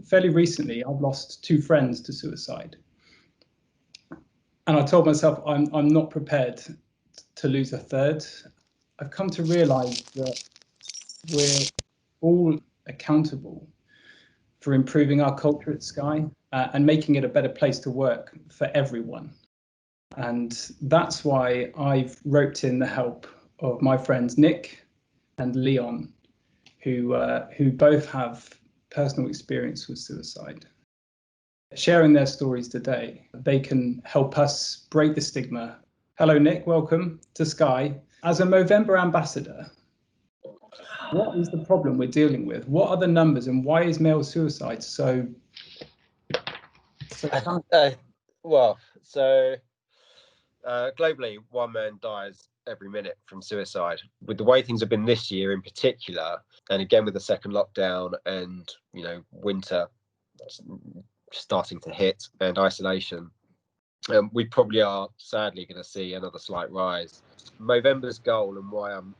fairly recently, I've lost two friends to suicide. And I told myself I'm not prepared to lose a third. I've come to realize that we're all accountable for improving our culture at Sky and making it a better place to work for everyone. And that's why I've roped in the help of my friends Nick and Leon, who both have personal experience with suicide. Sharing their stories today, they can help us break the stigma. Hello, Nick. Welcome to Sky. As a Movember ambassador, what is the problem we're dealing with? What are the numbers, and why is male suicide so globally, one man dies every minute from suicide. With the way things have been this year in particular, and again with the second lockdown and, you know, winter starting to hit and isolation, we probably are sadly going to see another slight rise. Movember's goal, and why I'm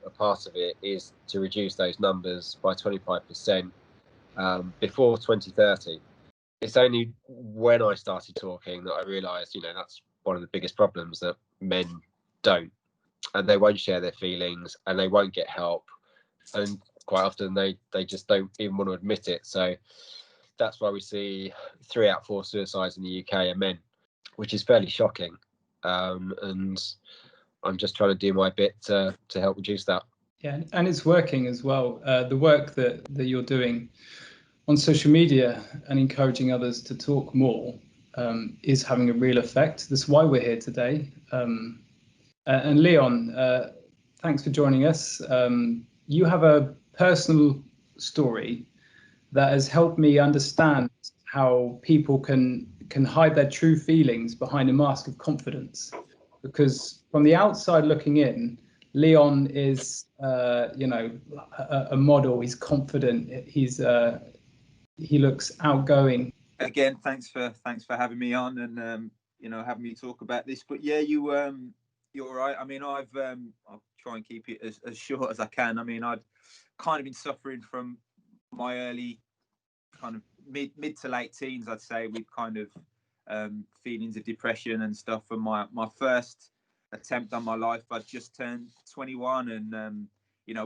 a part of it, is to reduce those numbers by 25% before 2030. It's only when I started talking that I realised, you know, that's one of the biggest problems, that men don't, and they won't share their feelings, and they won't get help, and quite often they just don't even want to admit it. So that's why we see 3 out of 4 suicides in the UK are men, which is fairly shocking. And I'm just trying to do my bit to help reduce that. Yeah, and it's working as well. The work that you're doing on social media and encouraging others to talk more is having a real effect. That's why we're here today. And Leon, thanks for joining us. You have a personal story that has helped me understand how people can hide their true feelings behind a mask of confidence. Because from the outside looking in, Leon is, a model. He's confident. He looks outgoing. Again, thanks for having me on and having me talk about this. But yeah, you're right. I mean, I'll try and keep it as short as I can. I mean, I'd kind of been suffering from my early kind of mid to late teens, I'd say, with kind of feelings of depression and stuff. And my first attempt on my life, I'd just turned 21, and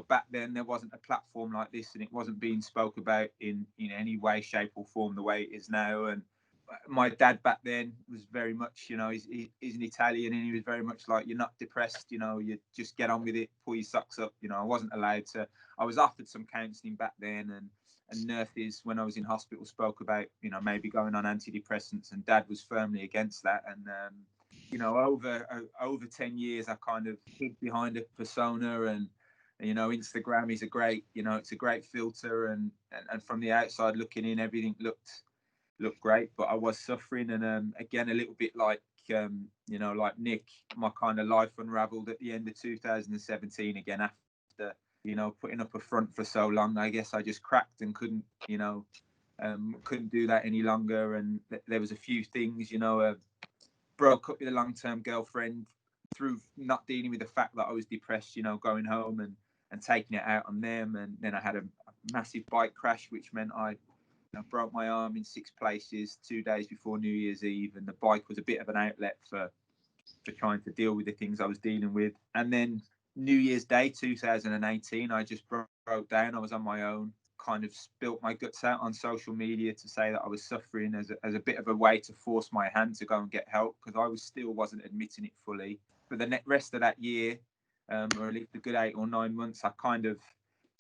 back then there wasn't a platform like this, and it wasn't being spoke about in any way, shape or form the way it is now. And my dad back then was very much, he's an Italian, and he was very much like, you're not depressed, you just get on with it, pull your socks up. I wasn't allowed to. I was offered some counselling back then, and nurses, when I was in hospital, spoke about, maybe going on antidepressants, and Dad was firmly against that. And over 10 years, I kind of hid behind a persona, and Instagram is a great, it's a great filter, and from the outside looking in, everything looked great, but I was suffering. And again, a little bit like like Nick, my kind of life unraveled at the end of 2017 again, after putting up a front for so long. I guess I just cracked and couldn't do that any longer. And there was a few things, broke up with a long-term girlfriend through not dealing with the fact that I was depressed, going home and taking it out on them. And then I had a massive bike crash, which meant I broke my arm in 6 places 2 days before New Year's Eve. And the bike was a bit of an outlet for trying to deal with the things I was dealing with. And then New Year's Day 2018, I just broke down. I was on my own, kind of spilt my guts out on social media to say that I was suffering, as a bit of a way to force my hand to go and get help, because I wasn't admitting it fully. For the rest of that year, or at least a good 8 or 9 months, I kind of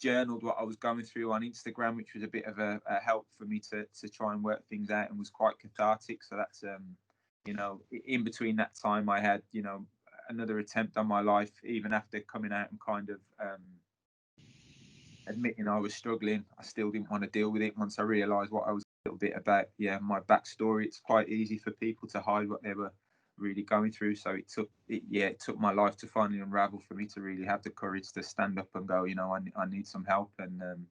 journaled what I was going through on Instagram, which was a bit of a help for me to try and work things out, and was quite cathartic. So that's in between that time, I had another attempt on my life, even after coming out and kind of admitting I was struggling. I still didn't want to deal with it once I realised what I was a little bit about. Yeah, my backstory. It's quite easy for people to hide what they were really going through. So it took my life to finally unravel for me to really have the courage to stand up and go, I need some help. And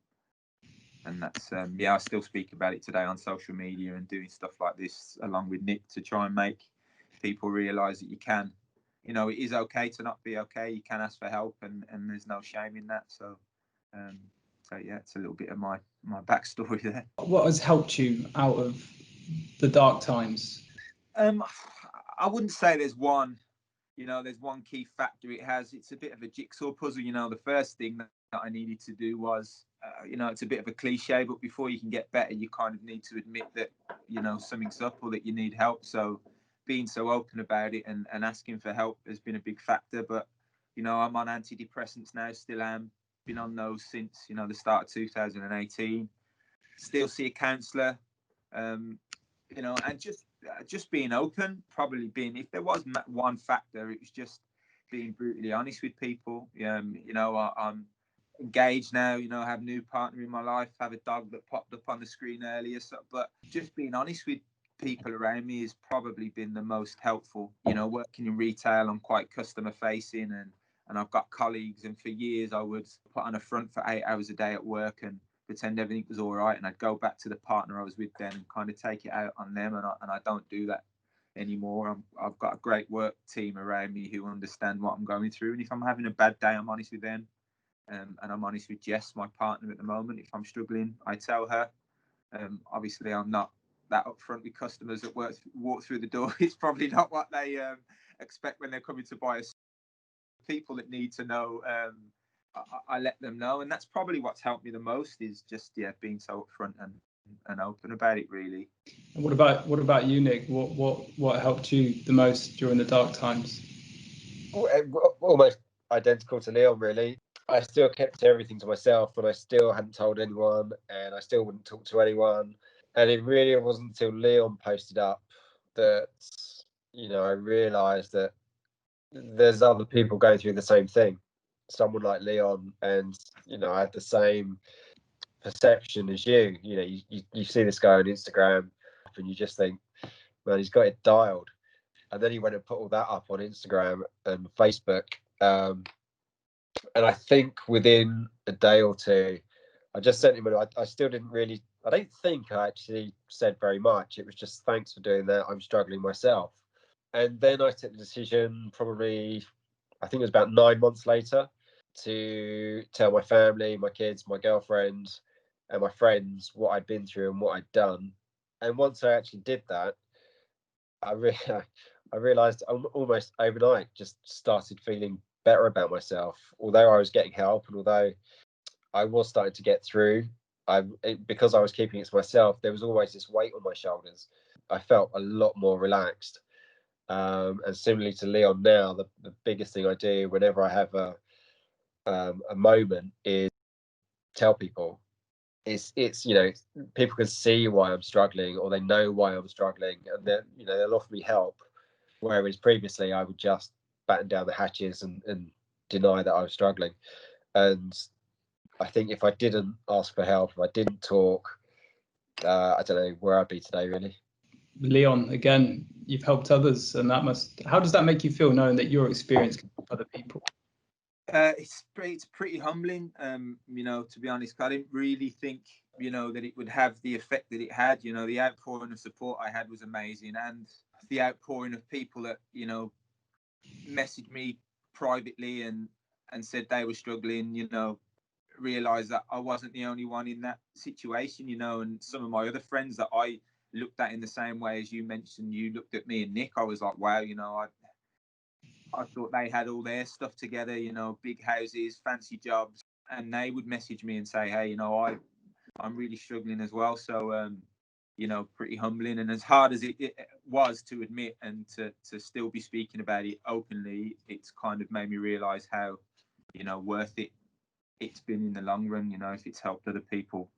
that's I still speak about it today on social media and doing stuff like this along with Nick to try and make people realise that you can, it is okay to not be okay. You can ask for help, and there's no shame in that. So So yeah, it's a little bit of my backstory there. What has helped you out of the dark times? I wouldn't say there's one, there's one key factor. It's a bit of a jigsaw puzzle. The first thing that I needed to do was, it's a bit of a cliche, but before you can get better, you kind of need to admit that, something's up or that you need help. So being so open about it and asking for help has been a big factor. But, I'm on antidepressants now, still am. Been on those since, the start of 2018. Still see a counsellor, and just being open, probably being, if there was one factor, it was just being brutally honest with people. I'm engaged now, I have a new partner in my life, have a dog that popped up on the screen earlier. So, but just being honest with people around me has probably been the most helpful. Working in retail, I'm quite customer facing and I've got colleagues, and for years I would put on a front for 8 hours a day at work and pretend everything was all right, and I'd go back to the partner I was with then and kind of take it out on them, and I don't do that anymore. I've got a great work team around me who understand what I'm going through, and if I'm having a bad day, I'm honest with them, and I'm honest with Jess, my partner at the moment. If I'm struggling, I tell her. Obviously, I'm not that upfront with customers that walk through the door. It's probably not what they expect when they're coming to buy a. People that need to know, I let them know, and that's probably what's helped me the most, is just being so upfront and open about it, really. And what about you, Nick? What helped you the most during the dark times? Almost identical to Leon, really. I still kept everything to myself, and I still hadn't told anyone, and I still wouldn't talk to anyone. And it really wasn't until Leon posted up that I realised that there's other people going through the same thing. Someone like Leon, and I had the same perception as you. You see this guy on Instagram, and you just think, man, he's got it dialed. And then he went and put all that up on Instagram and Facebook. And I think within a day or two, I just sent him. I still didn't really. I don't think I actually said very much. It was just, thanks for doing that. I'm struggling myself. And then I took the decision, probably, I think it was about 9 months later, to tell my family, my kids, my girlfriend, and my friends what I'd been through and what I'd done. And once I actually did that, I realized almost overnight, just started feeling better about myself. Although I was getting help, and although I was starting to get through, because I was keeping it to myself, there was always this weight on my shoulders. I felt a lot more relaxed. And similarly to Leon now, the biggest thing I do whenever I have a moment is tell people. It's people can see why I'm struggling, or they know why I'm struggling, and then they'll offer me help. Whereas previously I would just batten down the hatches and deny that I was struggling. And I think if I didn't ask for help, if I didn't talk, I don't know where I'd be today, really. Leon, again, you've helped others, and how does that make you feel, knowing that your experience can help other people? It's pretty humbling, to be honest. I didn't really think, that it would have the effect that it had. The outpouring of support I had was amazing, and the outpouring of people that, messaged me privately and said they were struggling, realized that I wasn't the only one in that situation, and some of my other friends that I looked at in the same way as you mentioned, you looked at me and Nick, I was like, wow, I thought they had all their stuff together, big houses, fancy jobs, and they would message me and say, hey, I'm really struggling as well. So, pretty humbling. And as hard as it was to admit and to still be speaking about it openly, it's kind of made me realize how, worth it's been in the long run, if it's helped other people,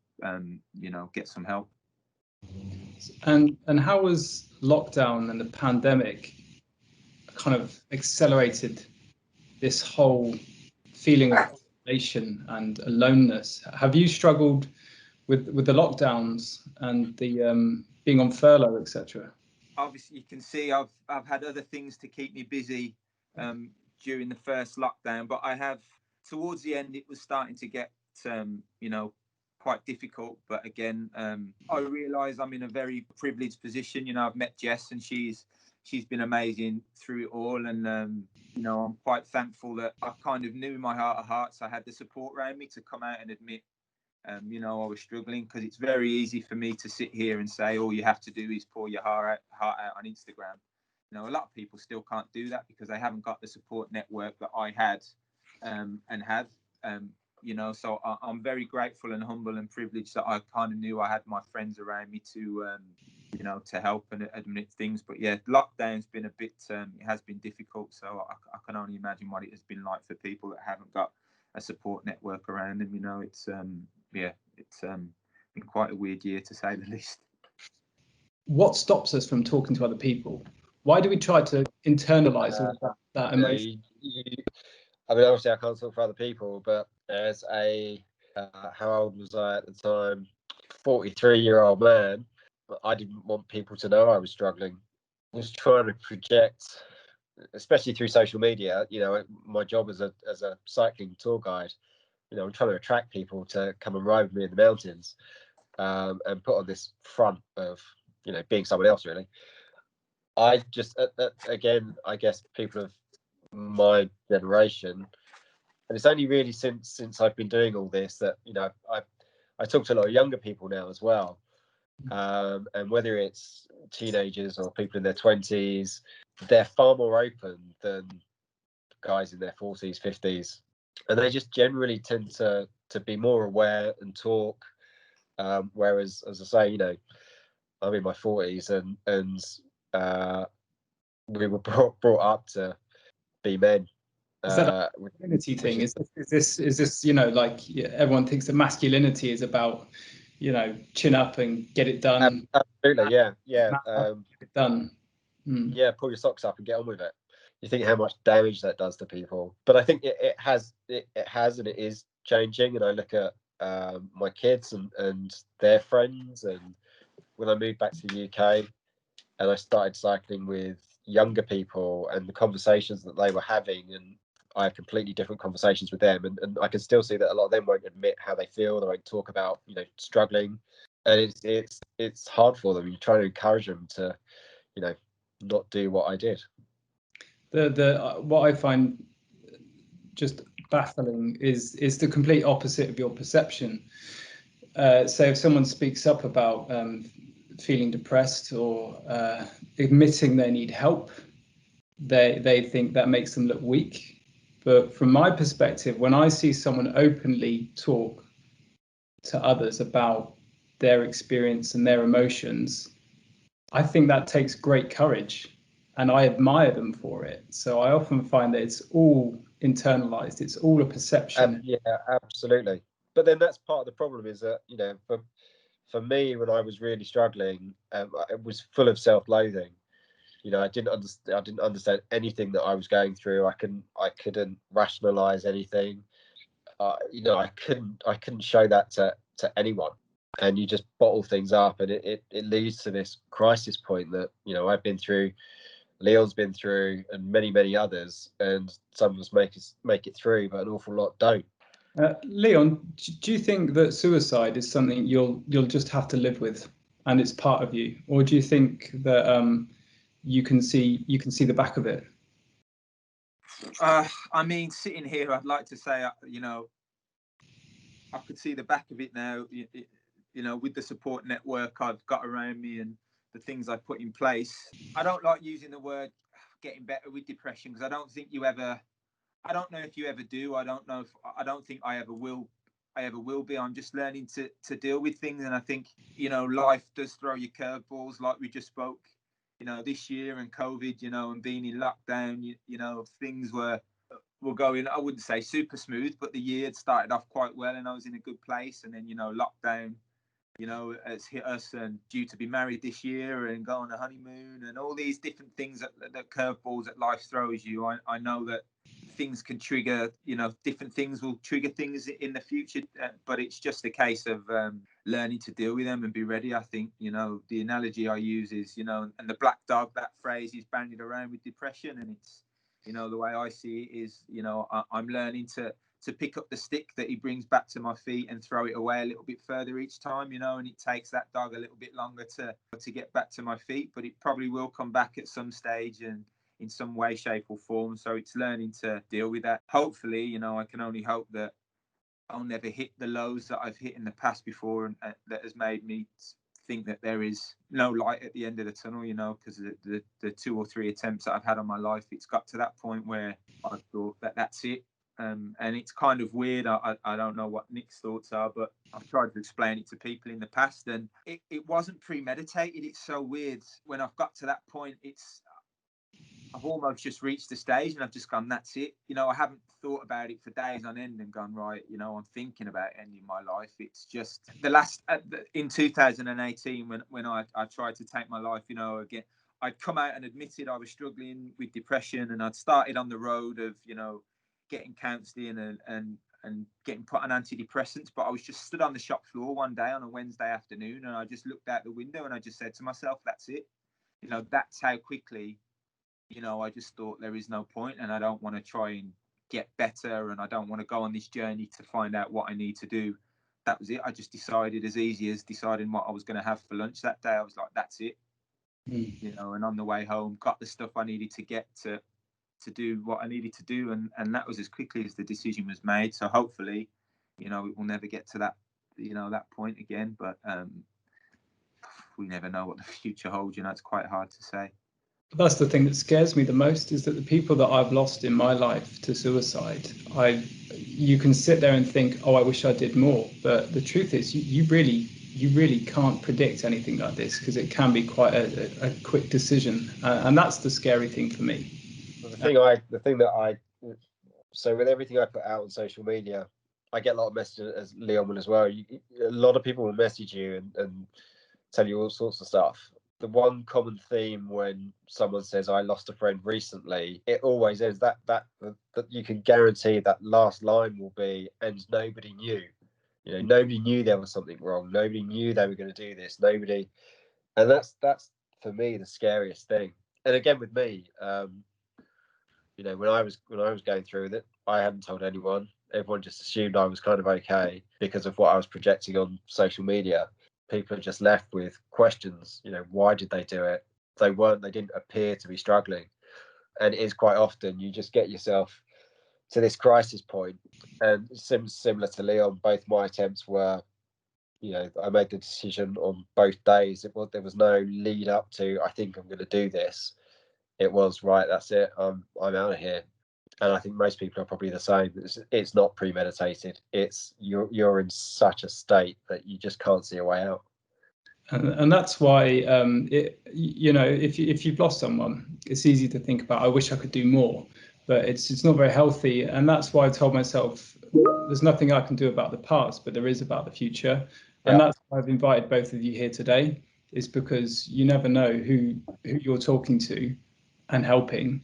get some help. And how was lockdown and the pandemic kind of accelerated this whole feeling of isolation and aloneness? Have you struggled with the lockdowns and the being on furlough, etc.? Obviously, you can see I've had other things to keep me busy during the first lockdown, but I have, towards the end, it was starting to get quite difficult. But again, I realise I'm in a very privileged position. I've met Jess, and she's been amazing through it all, and I'm quite thankful that I kind of knew in my heart of hearts I had the support around me to come out and admit you know, I was struggling, because it's very easy for me to sit here and say all you have to do is pour your heart out on Instagram. You know, a lot of people still can't do that because they haven't got the support network that I had and had. You know, so I'm very grateful and humble and privileged that I kind of knew I had my friends around me to, you know, to help and admit things. But yeah, lockdown's been a bit, it has been difficult. So I can only imagine what it has been like for people that haven't got a support network around them. You know, it's it's been quite a weird year, to say the least. What stops us from talking to other people? Why do we try to internalize all that emotion? I mean, obviously, I can't talk for other people, but as a how old was I at the time? 43-year-old man. I didn't want people to know I was struggling. I was trying to project, especially through social media. You know, my job as a cycling tour guide. You know, I'm trying to attract people to come and ride with me in the mountains, and put on this front of, you know, being someone else. Really, I just again, I guess people of my generation, and it's only really since I've been doing all this that, you know, I talk to a lot of younger people now as well, and whether it's teenagers or people in their 20s, they're far more open than guys in their 40s, 50s, and they just generally tend to be more aware and talk. Whereas, as I say, you know, I'm in my 40s, and we were brought up to be men. Is that a masculinity thing? Is this, you know, like, everyone thinks that masculinity is about, you know, chin up and get it done. Absolutely, yeah. Get it done. Yeah, pull your socks up and get on with it. You think how much damage that does to people, but I think it has and it is changing. And I look at my kids and their friends, and when I moved back to the UK and I started cycling with younger people and the conversations that they were having, and I have completely different conversations with them, and I can still see that a lot of them won't admit how they feel. They won't talk about, you know, struggling, and it's hard for them. You try to encourage them to, you know, not do what I did. The what I find just baffling is the complete opposite of your perception. So if someone speaks up about feeling depressed or admitting they need help, they think that makes them look weak. But from my perspective, when I see someone openly talk to others about their experience and their emotions, I think that takes great courage, and I admire them for it. So I often find that it's all internalized, it's all a perception. Yeah, absolutely. But then that's part of the problem, is that, you know, for me, when I was really struggling, it was full of self-loathing. You know, I didn't understand anything that I was going through. I couldn't rationalize anything. You know, I couldn't show that to anyone. And you just bottle things up, and it leads to this crisis point that, you know, I've been through, Leon's been through, and many others, and some of us make it through, but an awful lot don't. Leon, do you think that suicide is something you'll just have to live with, and it's part of you, or do you think that you can see the back of it? I mean, sitting here, I'd like to say, you know, I could see the back of it now. You know, with the support network I've got around me and the things I put in place. I don't like using the word getting better with depression, because I don't think you ever. I don't know if you ever do. I don't know if I don't think I ever will. I ever will be. I'm just learning to deal with things, and I think, you know, life does throw you curveballs, like we just spoke. You know, this year and COVID, you know, and being in lockdown, you know, things were going, I wouldn't say super smooth, but the year had started off quite well and I was in a good place. And then, you know, lockdown, you know, has hit us, and due to be married this year and go on a honeymoon and all these different things that curveballs that life throws you. I know that things can trigger, you know, different things will trigger things in the future, but it's just a case of learning to deal with them and be ready. I think, you know, the analogy I use is, you know, and the black dog, that phrase is bandied around with depression, and it's, you know, the way I see it is, you know, I'm learning to pick up the stick that he brings back to my feet and throw it away a little bit further each time, you know, and it takes that dog a little bit longer to get back to my feet, but it probably will come back at some stage and in some way, shape or form. So it's learning to deal with that. Hopefully, you know, I can only hope that I'll never hit the lows that I've hit in the past before, and that has made me think that there is no light at the end of the tunnel, you know, because the 2 or 3 attempts that I've had on my life, it's got to that point where I thought that that's it. And it's kind of weird. I don't know what Nick's thoughts are, but I've tried to explain it to people in the past, and it wasn't premeditated. It's so weird. When I've got to that point, I've almost just reached the stage and I've just gone, that's it. You know, I haven't thought about it for days on end and gone, right, you know, I'm thinking about ending my life. It's just in 2018, when I tried to take my life, you know, again, I'd come out and admitted I was struggling with depression, and I'd started on the road of, you know, getting counselling and getting put on antidepressants. But I was just stood on the shop floor one day on a Wednesday afternoon, and I just looked out the window and I just said to myself, that's it. You know, that's how quickly, you know, I just thought there is no point, and I don't want to try and get better, and I don't want to go on this journey to find out what I need to do. That was it. I just decided, as easy as deciding what I was going to have for lunch that day. I was like, that's it. You know, and on the way home, got the stuff I needed to get to do what I needed to do, and that was as quickly as the decision was made. So hopefully, you know, it will never get to that, you know, that point again. But we never know what the future holds. You know, it's quite hard to say. That's the thing that scares me the most, is that the people that I've lost in my life to suicide, you can sit there and think, oh, I wish I did more. But the truth is, you really can't predict anything like this, because it can be quite a quick decision. And that's the scary thing for me. So with everything I put out on social media, I get a lot of messages, as Leon will as well. A lot of people will message you and tell you all sorts of stuff. The one common theme when someone says, I lost a friend recently, it always is that you can guarantee that last line will be, and nobody knew. You know, nobody knew there was something wrong. Nobody knew they were going to do this. Nobody. And that's for me the scariest thing. And again, with me, you know, when I was going through it, I hadn't told anyone. Everyone just assumed I was kind of okay because of what I was projecting on social media. People are just left with questions. You know, why did they do it? They didn't appear to be struggling. And it is quite often you just get yourself to this crisis point. And similar to Leon, both my attempts were, you know, I made the decision on both days. There was no lead up to, I think I'm going to do this. It was, right, that's it. I'm out of here. And I think most people are probably the same. It's not premeditated. It's you're in such a state that you just can't see a way out. And that's why, you know, if you've lost someone, it's easy to think about, I wish I could do more, but it's not very healthy. And that's why I told myself, there's nothing I can do about the past, but there is about the future. And that's why I've invited both of you here today, is because you never know who you're talking to and helping,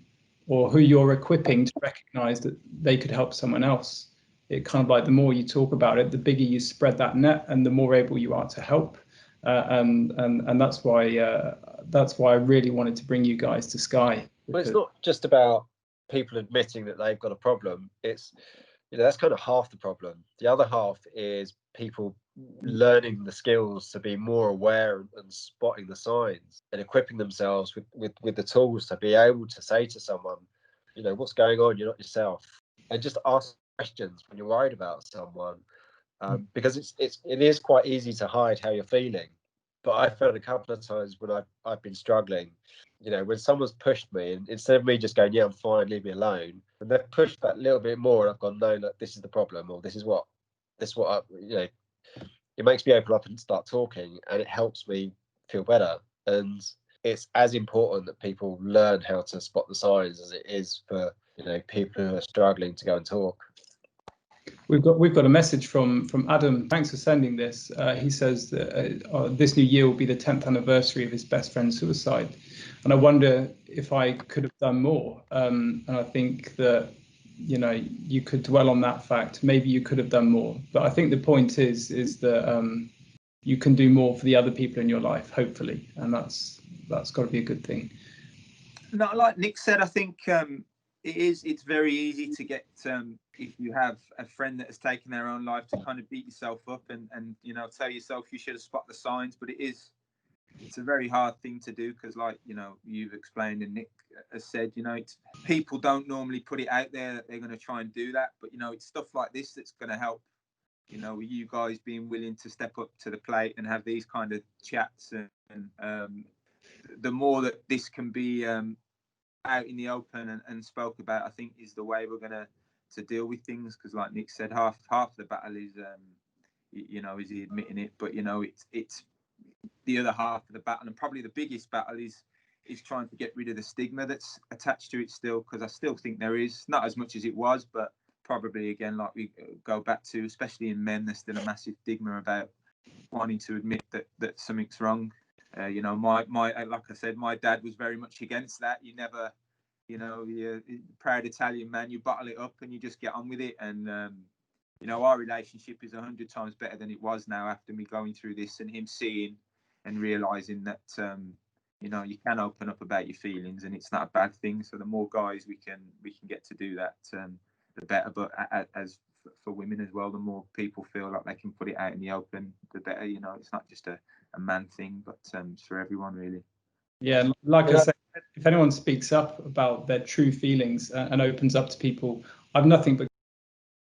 or who you're equipping to recognize that they could help someone else. It kind of like, the more you talk about it, the bigger you spread that net, and the more able you are to help. And that's why I really wanted to bring you guys to Sky. But it's not just about people admitting that they've got a problem. It's, you know, that's kind of half the problem. The other half is people learning the skills to be more aware and spotting the signs, and equipping themselves with the tools to be able to say to someone, you know, what's going on? You're not yourself. And just ask questions when you're worried about someone. Because it is quite easy to hide how you're feeling. But I felt a couple of times when I've been struggling, you know, when someone's pushed me, and instead of me just going, yeah, I'm fine, leave me alone, and they've pushed that little bit more, and I've gone, no, look, this is the problem, or this is what you know, it makes me open up and start talking, and it helps me feel better. And it's as important that people learn how to spot the signs as it is for, you know, people who are struggling to go and talk. We've got a message from Adam. Thanks for sending this. He says that this new year will be the 10th anniversary of his best friend's suicide, and I wonder if I could have done more. And I think that, you know, you could dwell on that fact. Maybe you could have done more, but I think the point is that you can do more for the other people in your life, hopefully, and that's got to be a good thing. No, like Nick said, I think it's very easy to get, if you have a friend that has taken their own life, to kind of beat yourself up and you know, tell yourself you should have spotted the signs. But it's a very hard thing to do, because, like, you know, you've explained and Nick has said, you know, people don't normally put it out there that they're going to try and do that. But, you know, it's stuff like this that's going to help you know, with you guys being willing to step up to the plate and have these kind of chats, and the more that this can be out in the open and spoke about, I think is the way we're gonna to deal with things. Because like Nick said, half the battle is you know, is he admitting it, but you know, it's the other half of the battle, and probably the biggest battle is trying to get rid of the stigma that's attached to it still, because I still think there is, not as much as it was, but probably again, like we go back to, especially in men, there's still a massive stigma about wanting to admit that something's wrong. You know, my like I said, my dad was very much against that. You never, you know, you're a proud Italian man, you bottle it up and you just get on with it. And you know, our relationship is 100 times better than it was now after me going through this, and him seeing and realizing that you know, you can open up about your feelings and it's not a bad thing. So the more guys we can get to do that, the better. But as for women as well, the more people feel like they can put it out in the open, the better. You know, it's not just a man thing, but it's for everyone really. Yeah, like I said, if anyone speaks up about their true feelings and opens up to people, I've nothing but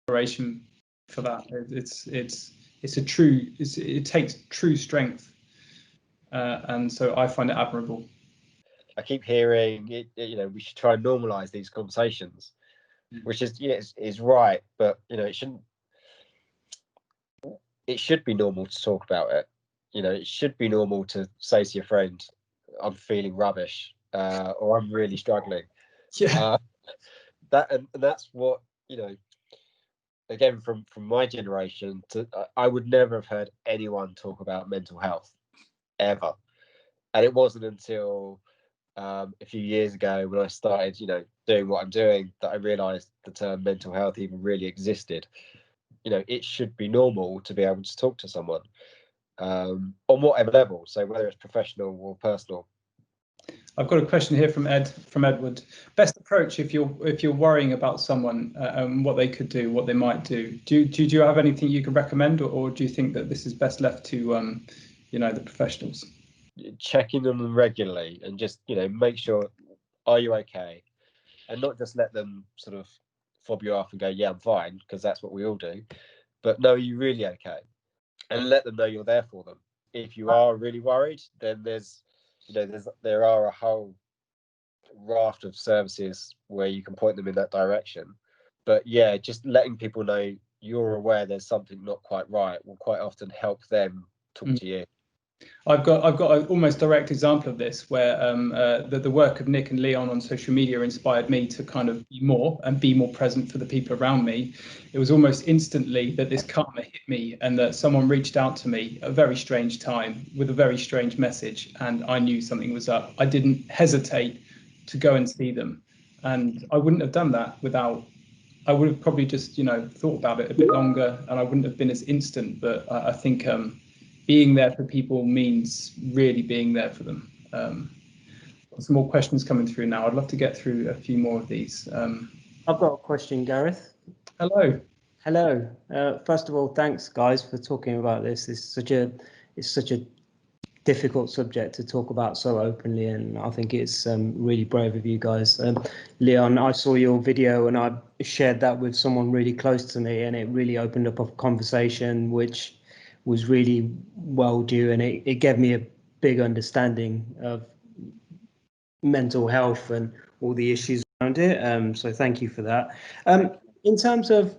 admiration for that. It's a true, it takes true strength, and so I find it admirable. I keep hearing it, you know, we should try and normalize these conversations, which is, yeah, is right, but you know, it should be normal to talk about it. You know, it should be normal to say to your friend, I'm feeling rubbish, or I'm really struggling. Yeah. And that's what, you know, again, from my generation, I would never have heard anyone talk about mental health ever. And it wasn't until a few years ago when I started, you know, doing what I'm doing, that I realized the term mental health even really existed. You know, it should be normal to be able to talk to someone on whatever level, so whether it's professional or personal. I've got a question here from Edward. Best approach if you're worrying about someone and what they could do, what they might do. Do you have anything you could recommend, or do you think that this is best left to you know, the professionals? Checking on them regularly and just, you know, make sure, are you okay, and not just let them sort of fob you off and go, yeah, I'm fine, because that's what we all do. But no, are you really okay? And let them know you're there for them. If you are really worried, then there are a whole raft of services where you can point them in that direction. But yeah, just letting people know you're aware there's something not quite right will quite often help them talk to you. I've got an almost direct example of this, where the work of Nick and Leon on social media inspired me to kind of be more present for the people around me. It was almost instantly that this karma hit me, and that someone reached out to me at a very strange time with a very strange message, and I knew something was up. I didn't hesitate to go and see them, and I wouldn't have done that without. I would have probably just, you know, thought about it a bit longer, and I wouldn't have been as instant. But I think being there for people means really being there for them. Some more questions coming through now. I'd love to get through a few more of these. I've got a question, Gareth. Hello. Hello. First of all, thanks, guys, for talking about this. It's such a difficult subject to talk about so openly, and I think it's really brave of you guys. Leon, I saw your video and I shared that with someone really close to me, and it really opened up a conversation which was really well due, and it gave me a big understanding of mental health and all the issues around it. So thank you for that. In terms of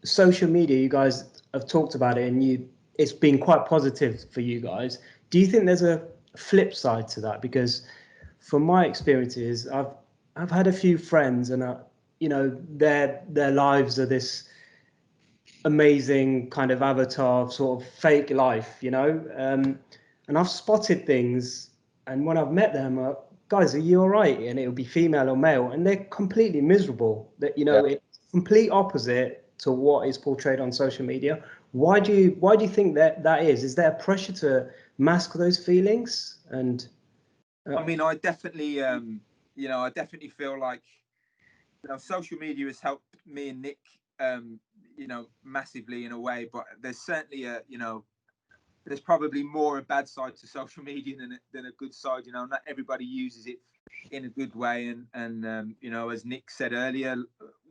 social media, you guys have talked about it, and it's been quite positive for you guys. Do you think there's a flip side to that? Because from my experiences, I've had a few friends, and you know, their lives are this amazing kind of avatar sort of fake life, you know, and I've spotted things, and when I've met them, guys, are you all right? And it'll be female or male, and they're completely miserable. That, you know, it's complete opposite to what is portrayed on social media. Why do you think that is? Is there a pressure to mask those feelings? And I mean, I definitely you know, I definitely feel like, you know, social media has helped me and Nick you know, massively in a way, but there's certainly you know, there's probably more a bad side to social media than a good side. You know, not everybody uses it in a good way, and you know, as Nick said earlier,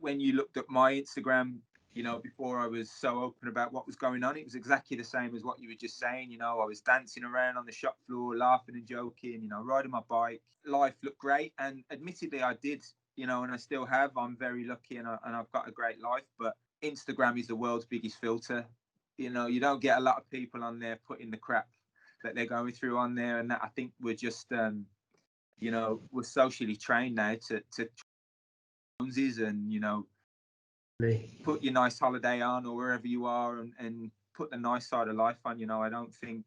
when you looked at my Instagram, you know, before I was so open about what was going on, it was exactly the same as what you were just saying. You know, I was dancing around on the shop floor, laughing and joking, you know, riding my bike. Life looked great. And admittedly, I did, you know, and I still have. I'm very lucky and I've got a great life. But Instagram is the world's biggest filter. You know, you don't get a lot of people on there putting the crap that they're going through on there. And that, I think we're just, you know, we're socially trained now to and, you know, put your nice holiday on or wherever you are and put the nice side of life on. You know, I don't think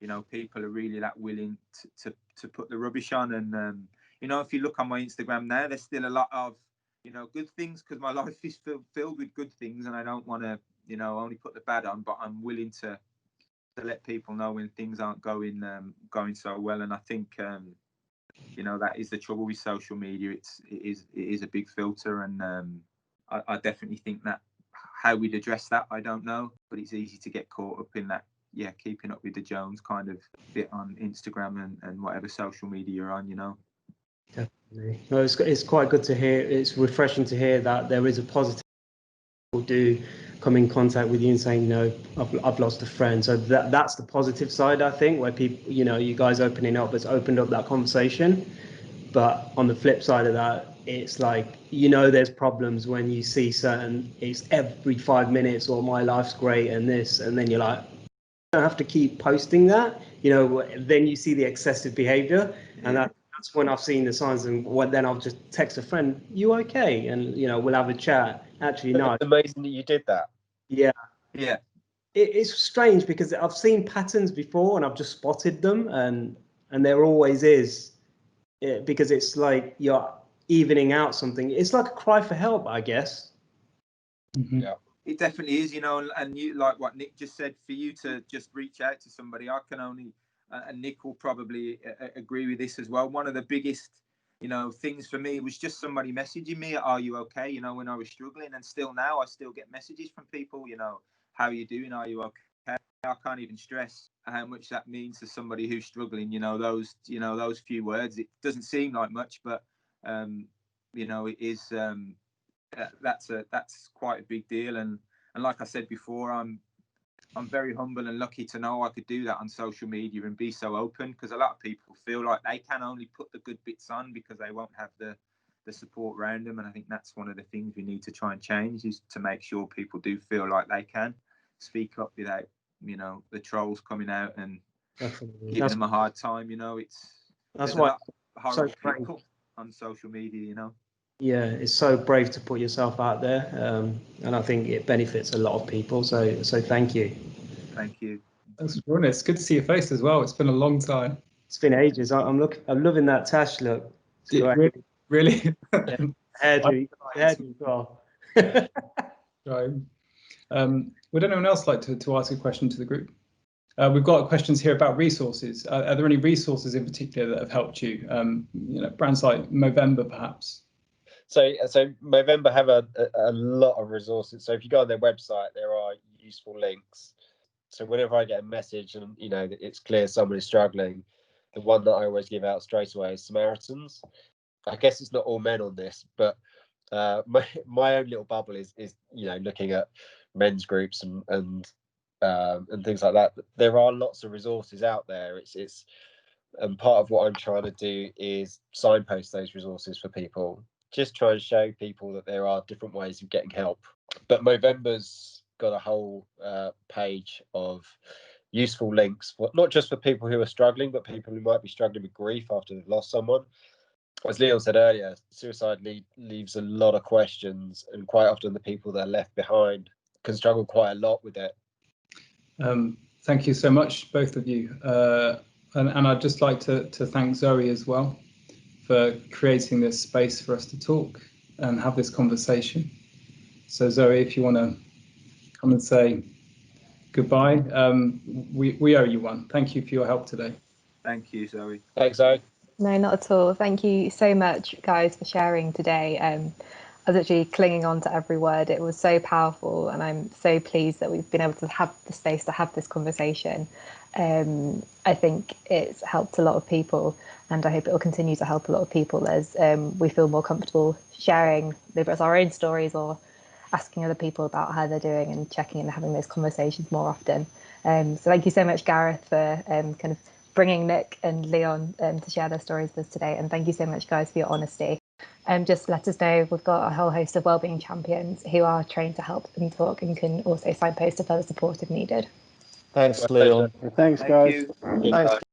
you know, people are really that willing to put the rubbish on. And you know, if you look on my Instagram now, there's still a lot of, you know, good things, because my life is filled with good things, and I don't want to, you know, only put the bad on, but I'm willing to let people know when things aren't going so well. And I think you know, that is the trouble with social media. It is a big filter. And I definitely think that how we'd address that, I don't know, but it's easy to get caught up in that, yeah, keeping up with the Jones kind of bit on Instagram and whatever social media you're on, you know. Definitely. No, it's quite good to hear. It's refreshing to hear that there is a positive. People do come in contact with you and saying, you know, I've lost a friend. So that's the positive side, I think, where people, you know, you guys opening up has opened up that conversation. But on the flip side of that, it's like, you know, there's problems when you see certain, it's every 5 minutes or my life's great and this, and then you're like, I don't have to keep posting that, you know. Then you see the excessive behavior, and that's when I've seen the signs. And then I'll just text a friend, you okay? And, you know, we'll have a chat. Actually, no. It's amazing that you did that. Yeah. Yeah. It's strange because I've seen patterns before and I've just spotted them, and there always is. Because it's like you're evening out something. It's like a cry for help, I guess. Mm-hmm. Yeah, it definitely is, you know. And you, like what Nick just said, for you to just reach out to somebody, I can only, and Nick will probably agree with this as well. One of the biggest, you know, things for me was just somebody messaging me, "Are you okay?" You know, when I was struggling, and still now I still get messages from people, you know, "How are you doing? Are you okay?" I can't even stress how much that means to somebody who's struggling. You know, those few words. It doesn't seem like much, but you know, it is. That's quite a big deal. And like I said before, I'm very humble and lucky to know I could do that on social media and be so open, because a lot of people feel like they can only put the good bits on because they won't have the support around them. And I think that's one of the things we need to try and change, is to make sure people do feel like they can speak up without, you know, the trolls coming out and giving them a hard time. You know, there's a lot of horrible people on social media, you know. Yeah, it's so brave to put yourself out there, and I think it benefits a lot of people. So thank you. Thank you. Thanks for joining us. Good to see your face as well. It's been a long time. It's been ages. I'm loving that Tash look. Really? Yeah. Hairdo as well. Right. Would anyone else like to ask a question to the group? We've got questions here about resources. Are there any resources in particular that have helped you? You know, brands like Movember, perhaps. So Movember have a lot of resources. So if you go on their website, there are useful links. So whenever I get a message and, you know, it's clear someone is struggling, the one that I always give out straight away is Samaritans. I guess it's not all men on this, but my own little bubble is you know, looking at men's groups and things like that. But there are lots of resources out there. It's and part of what I'm trying to do is signpost those resources for people. Just try and show people that there are different ways of getting help. But Movember's got a whole page of useful links, not just for people who are struggling, but people who might be struggling with grief after they've lost someone. As Leo said earlier, suicide leaves a lot of questions, and quite often the people that are left behind can struggle quite a lot with it. Thank you so much, both of you. And I'd just like to thank Zoe as well for creating this space for us to talk and have this conversation. So Zoe, if you want to come and say goodbye, we owe you one. Thank you for your help today. Thank you, Zoe. Thanks, Zoe. No, not at all. Thank you so much, guys, for sharing today. I was actually clinging on to every word. It was so powerful, and I'm so pleased that we've been able to have the space to have this conversation. I think it's helped a lot of people, and I hope it will continue to help a lot of people as we feel more comfortable sharing, whether it's our own stories or asking other people about how they're doing and checking in and having those conversations more often. So thank you so much, Gareth, for kind of bringing Nick and Leon to share their stories with us today. And thank you so much, guys, for your honesty. Just let us know, we've got a whole host of wellbeing champions who are trained to help and talk and can also signpost to further support if needed. Thanks, Leon. Thanks, guys. Thank you. Thanks.